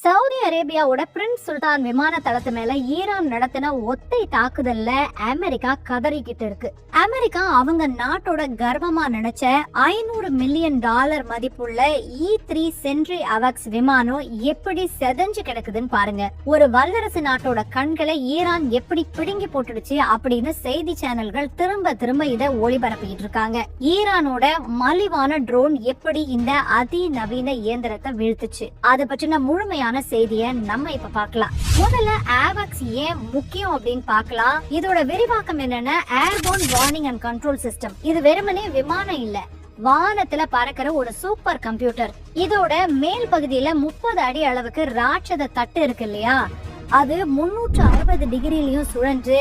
Saudi அரேபியாவோட Prince சுல்தான் விமான தளத்து மேல Iran நடத்தின ஒத்தை தாக்குதல்ல அமெரிக்கா கதறிக்கிட்டு இருக்கு. அமெரிக்கா அவங்க நாட்டோட கர்வமா நினைச்ச $500 மில்லியன் மதிப்புள்ள E3 சென்ட்ரி அவக்ஸ் விமானம் எப்படி செதஞ்சு கிடக்குதுன்னு பாருங்க. ஒரு வல்லரசு நாட்டோட கண்களை ஈரான் எப்படி பிடுங்கி போட்டுடுச்சு அப்படின்னு செய்தி சேனல்கள் திரும்ப திரும்ப இதை ஒளிபரப்பிட்டு இருக்காங்க. ஈரானோட மலிவான ட்ரோன் எப்படி இந்த அதிநவீன இயந்திரத்தை வீழ்த்துச்சு, அதை பற்றின முழுமையான செய்தியை நம்ம இப்ப பார்க்கலாம். முதல்ல ஆவக்ஸ் ஏன் முக்கியம் அப்படின்னு பார்க்கலாம். இதோட விரிவாக்கம் என்னன்னா airborne warning and control system. இது வெறுமனே விமானம் இல்ல, வானத்துல பறக்கிற ஒரு சூப்பர் கம்ப்யூட்டர். இதோட மேல் பகுதியில 30 அடி அளவுக்கு ராட்சத தட்டு இருக்கு இல்லையா, அது 360 டிகிரிலையும் சுழன்று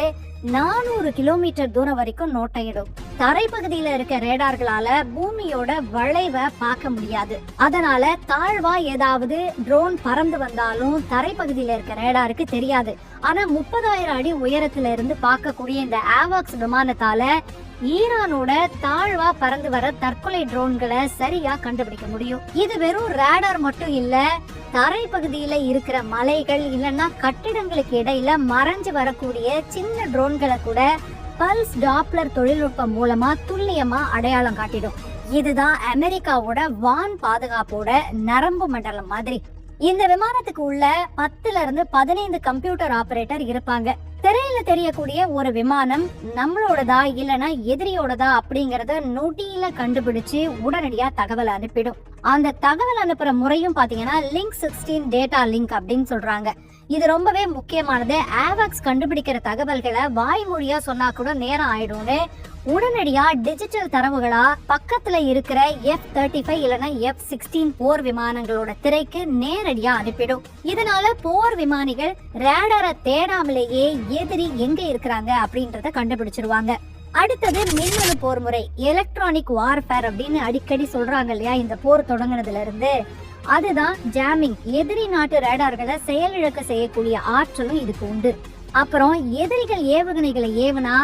400 கிலோமீட்டர் தூரம் வரைக்கும் நோட்டையிடும். தரைப்பகுதியில இருக்க ரேடார்களால பூமியோட வளைவை பார்க்க முடியாது. அதனால தாழ்வா ஏதாவது ட்ரோன் பறந்து வந்தாலும் தரைப்பகுதியில இருக்க ரேடாருக்கு தெரியாது. ஆனா 30,000 அடி உயரத்துல இருந்து பார்க்கக்கூடிய இந்த ஆவாக்ஸ் விமானத்தால ஈரானோட தாழ்வா பறந்து வர தற்கொலை ட்ரோன்களை சரியா கண்டுபிடிக்க முடியும். இது வெறும் ரேடார் மட்டும் இல்ல, தரை பகுதியில இருக்கிற மலைகள் இல்லைன்னா கட்டிடங்களுக்கு இடையில மறைஞ்சு வரக்கூடிய சின்ன ட்ரோன்களை கூட பல்ஸ் டாப்ளர் தொழில்நுட்பம் மூலமா துல்லியமா அடையாளம் காட்டிடும். இதுதான் அமெரிக்காவோட வான் பாதுகாப்போட நரம்பு மண்டலம் மாதிரி. இந்த விமானத்துக்கு உள்ள 10 இருந்து 15 கம்ப்யூட்டர் ஆபரேட்டர் இருப்பாங்க. திரையில தெரியக்கூடிய ஒரு விமானம் நம்மளோடதா இல்லனா எதிரியோடதா அப்படிங்கறத நொடியில கண்டுபிடிச்சு உடனடியா தகவல் அனுப்பிடும். அந்த தகவல் அனுப்புற முறையும் பாத்தீங்கன்னா லிங்க் 16 டேட்டா லிங்க் அப்படின்னு சொல்றாங்க. இது ரொம்பவே முக்கியமானது. ஆவாக்ஸ் கண்டுபிடிக்கிற தகவல்களை வாய்மொழியா சொன்னா கூட நேரம் ஆயிடும்னு உடனடியா டிஜிட்டல் தரவுகளா பக்கத்துல இருக்கிற F-35 இல்லனா F-16 போர் விமானங்களோட திரைக்கு நேரடியா அனுப்பிடும். இதனால போர் விமானிகள் ரேடாரை தேடாமலேயே எதிரி எங்க இருக்கிறாங்க அப்படின்றத கண்டுபிடிச்சிருவாங்க. அடுத்தது மின்னணு போர் முறை, எலக்ட்ரானிக் வார்ஃபேர் அப்படின்னு அடிக்கடி சொல்றாங்க இல்லையா இந்த போர் தொடங்குனதுல இருந்து. அதுதான் ஜாமிங். எதிரி நாட்டு ரேடார்களை செயலிழக்க செய்யக்கூடிய ஆற்றலும் இதுக்கு உண்டு. அப்புறம் எதிரிகள் ஏவுகணைகளை ஏவுனா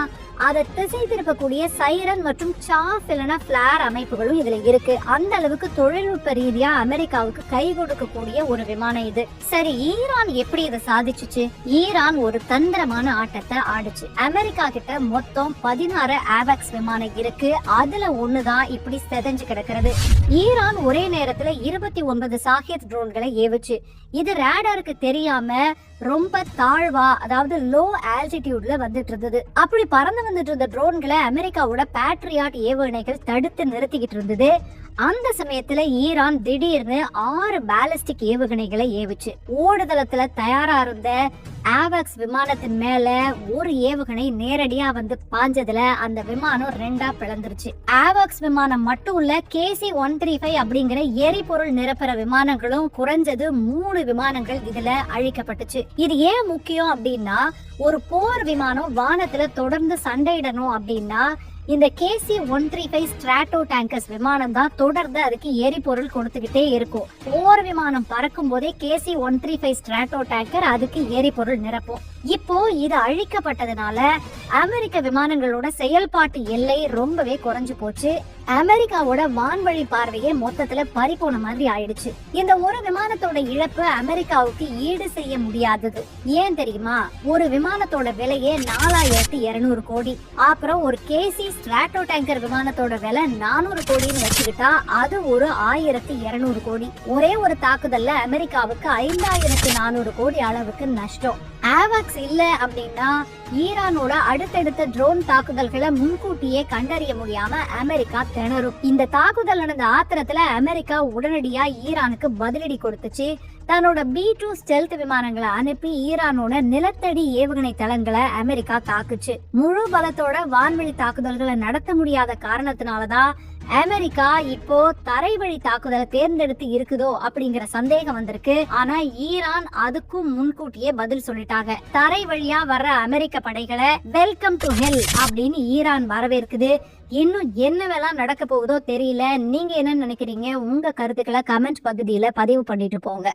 அதை திசை திருப்பக்கூடிய சைரன் மற்றும் சாஃப் இல்லனா பிளேர் அமைப்புகளும் இதுல இருக்கு. அந்த அளவுக்கு தொழில்நுட்ப ரீதியா அமெரிக்காவுக்கு கை கொடுக்கக்கூடிய ஒரு விமானம் இது. சரி, ஈரான் எப்படி இதை சாதிச்சுச்சு? ஈரான் ஒரு தந்திரமான ஆட்டத்தை ஆடுச்சு. அமெரிக்கா கிட்ட மொத்தம் 16 ஆவாக்ஸ் விமானம் இருக்கு. அதுல ஒண்ணுதான் இப்படி செதஞ்சு கிடக்கிறது. ஈரான் ஒரே நேரத்துல 29 சாகித் ட்ரோன்களை ஏவுச்சு. இது ரேடாருக்கு தெரியாம ரொம்ப தாழ்வா, அதாவது லோ ஆல்டிடியூட்ல வந்துட்டு இருந்தது. அப்படி பறந்து வந்துட்டு இருந்த ட்ரோன்களை அமெரிக்காவோட பேட்ரியாட் ஏவுகணைகள் தடுத்து நிறுத்திக்கிட்டு இருந்தது. அந்த சமயத்துல ஈரான் திடீர்னு 6 பாலிஸ்டிக் ஏவுகணைகளை ஏவுச்சு. ஓடுதளத்துல தயாரா இருந்த ஆவாக்ஸ் விமானத்தின் மேல ஒரு ஏவுகணை நேரடியா வந்து பாஞ்சதுல அந்த விமானம் 2ஆ பிளந்துருச்சு. ஆவாக்ஸ் விமானம் மட்டும் இல்ல, KC-135 அப்படிங்கிற எரிபொருள் நிரப்புற விமானங்களும் குறைஞ்சது 3 விமானங்கள் இதுல அழிக்கப்பட்டுச்சு. இது ஏன் முக்கியம் அப்படின்னா, ஒரு போர் விமானம் வானத்துல தொடர்ந்து சண்டையிடணும் அப்படின்னா இந்த KC-135 ஸ்ட்ராட்டோ டேங்கர்ஸ் விமானம் தான் தொடர்ந்து அதுக்கு எரிபொருள் கொடுத்துக்கிட்டே இருக்கும். போர் விமானம் பறக்கும் போதே KC-135 ஸ்ட்ராட்டோ டேங்கர் அதுக்கு எரிபொருள் நிரப்பும். இப்போ இது அழிக்கப்பட்டதுனால அமெரிக்க விமானங்களோட செயல்பாட்டு எல்லை ரொம்பவே குறைஞ்சு போச்சு. அமெரிக்காவோட வான்வழி பார்வையே மொத்தத்துல பறிபோன மாதிரி ஆயிடுச்சு. இந்த ஒரு விமானத்தோட இழப்பு அமெரிக்காவுக்கு ஈடு செய்ய முடியாதது. ஏன் தெரியுமா? ஒரு விமானத்தோட விலையே 4200 கோடி. அப்புறம் ஒரு KC ஸ்ட்ராட்டோ டேங்கர் விமானத்தோட விலை 400 கோடின்னு வச்சுக்கிட்டா அது ஒரு 1200 கோடி. ஒரே ஒரு தாக்குதல்ல அமெரிக்காவுக்கு 5400 கோடி அளவுக்கு நஷ்டம். ஆவாக்ஸ் இல்ல அப்படின்னா ஈரானோட அடுத்தடுத்த ட்ரோன் தாக்குதல்களை முன்கூட்டியே கண்டறிய முடியாம அமெரிக்கா திணறும். இந்த தாக்குதல் நடந்த ஆத்திரத்துல அமெரிக்கா உடனடியா ஈரானுக்கு பதிலடி கொடுத்துச்சு. தன்னோட B-2 ஸ்டெல்த் விமானங்களை அனுப்பி ஈரானோட நிலத்தடி ஏவுகணை தளங்களை அமெரிக்கா தாக்குச்சு. முழு பலத்தோட வான்வழி தாக்குதல்களை நடத்த முடியாத காரணத்தினாலதான் அமெரிக்கா இப்போ தரைவழி தாக்குதலை தேர்ந்தெடுத்து இருக்குதோ அப்படிங்கிற சந்தேகம் வந்திருக்கு. ஆனா ஈரான் அதுக்கும் முன்கூட்டியே பதில் சொல்லிட்டாங்க. தரை வழியா வர்ற அமெரிக்க படைகளை வெல்கம் டு ஹெல் அப்படின்னு ஈரான் வரவேற்குது. இன்னும் என்னவெல்லாம் நடக்க போகுதோ தெரியல. நீங்க என்ன நினைக்கிறீங்க? உங்க கருத்துக்களை கமெண்ட் பகுதியில பதிவு பண்ணிட்டு போங்க.